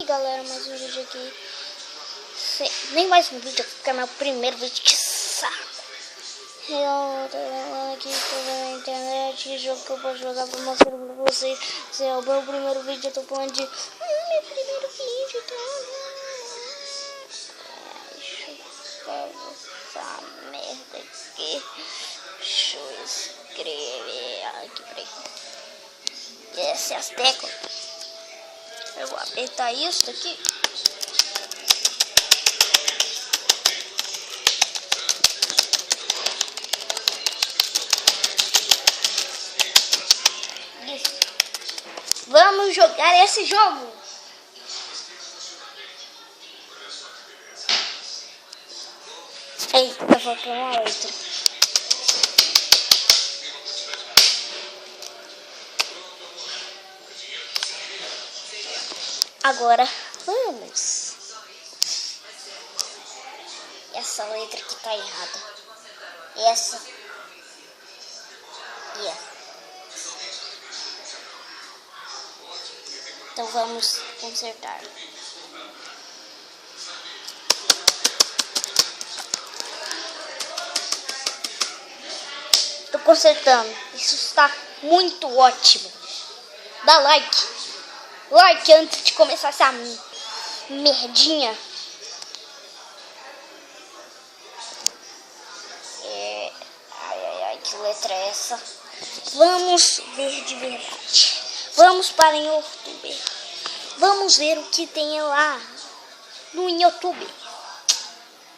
galera, mais um vídeo aqui. Nem mais um vídeo, porque é meu primeiro vídeo, que saco. Eu tô falando aqui, tô vendo na internet, jogo que eu posso jogar pra mostrar pra vocês. Se é o meu primeiro vídeo, eu tô falando de... meu primeiro vídeo, tá? Deixa eu pegar essa merda aqui. Deixa eu escrever aqui, peraí. Essas é as teclas. Eu vou apertar isso aqui. Isso. Vamos jogar esse jogo. Eita, vou pra uma outra. Agora vamos. Essa letra aqui tá errada. Essa e essa. Então vamos consertar. Tô consertando. Isso está muito ótimo. Dá like. Like antes de começar essa merdinha. Ai, que letra é essa? Vamos ver de verdade. Vamos para o YouTube. Vamos ver o que tem lá no YouTube.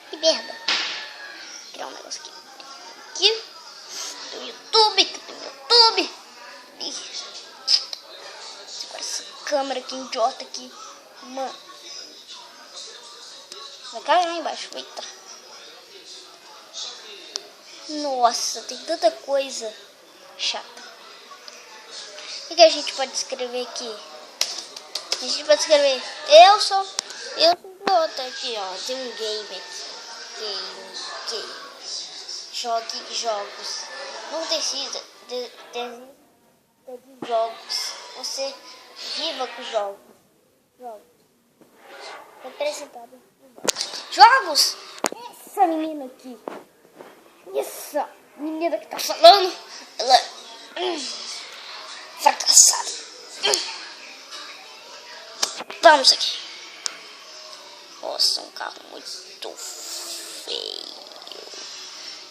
Que merda. Vou criar um negócio aqui. Aqui. Do YouTube. Agora essa câmera que idiota aqui. Mano. Vai cair lá embaixo. Eita. Nossa, tem tanta coisa chata. O que a gente pode escrever aqui? A gente pode escrever eu sou idiota aqui, ó. Tem um game aqui. Jogue jogos. Não decida de jogos. Você viva com jogos. Representado jogos. Essa menina aqui. Essa menina que tá falando. Ela é fracassada. Vamos aqui. Nossa, um carro muito feio.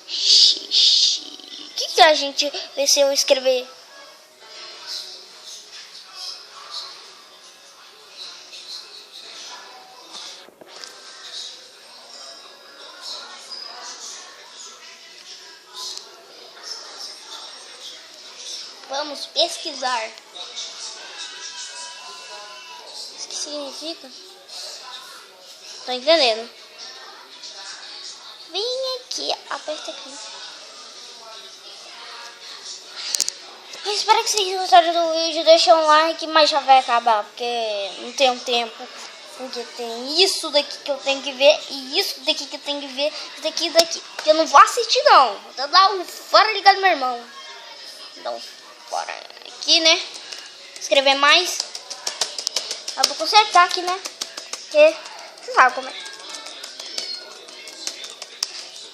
Xixi. O que a gente vê se eu escrever? Vamos pesquisar. O que significa? Tô entendendo. Vem aqui, aperta aqui. Eu espero que vocês gostaram do vídeo. Deixa um like, mas já vai acabar, porque não tenho tempo. Porque tem isso daqui que eu tenho que ver e isso daqui que eu tenho que ver, isso daqui. Que eu não vou assistir não. Vou dar um fora ligado do meu irmão. Dá um fora aqui, né? Escrever mais. Eu vou consertar aqui, né? Porque você sabe como é.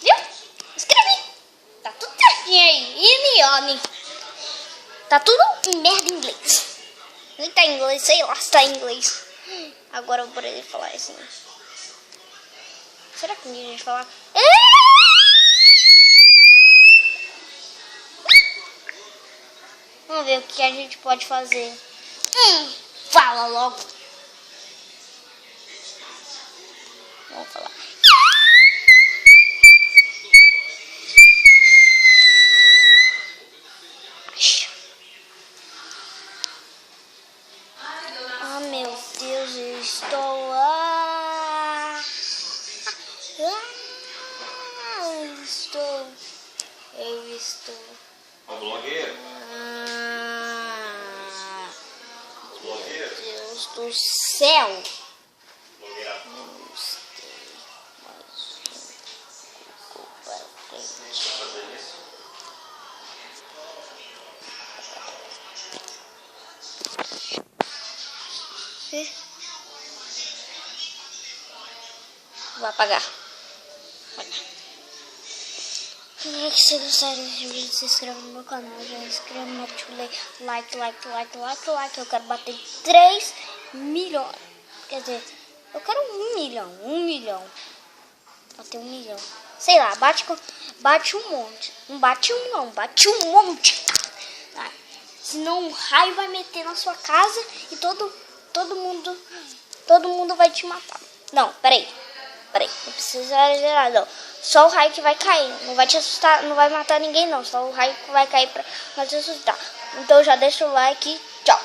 Viu? Escrevi. Tá tudo certinho aí. Inione. Tá tudo em merda em inglês. Nem tá em inglês, sei lá se tá em inglês. Agora eu vou poder falar assim. Será que a gente falar? Vamos ver o que a gente pode fazer. Fala logo. Vamos falar. Ah, meu Deus, eu estou lá. Eu estou. O blogueiro. Meu Deus do céu. Vou apagar. Se você gostar desse vídeo, se inscreva no meu canal. Já inscreva, mete o like. Eu quero bater 3 milhões. Quer dizer, eu quero 1 milhão. 1 milhão. Bater 1 milhão. Sei lá, bate um monte. Não bate um não, bate um monte. Ah, senão um raio vai meter na sua casa e todo mundo vai te matar. Não, peraí, não precisa exagerar não. Só o raio que vai cair, não vai te assustar, não vai matar ninguém não. Só o raio que vai cair pra te assustar. Então já deixa o like, tchau.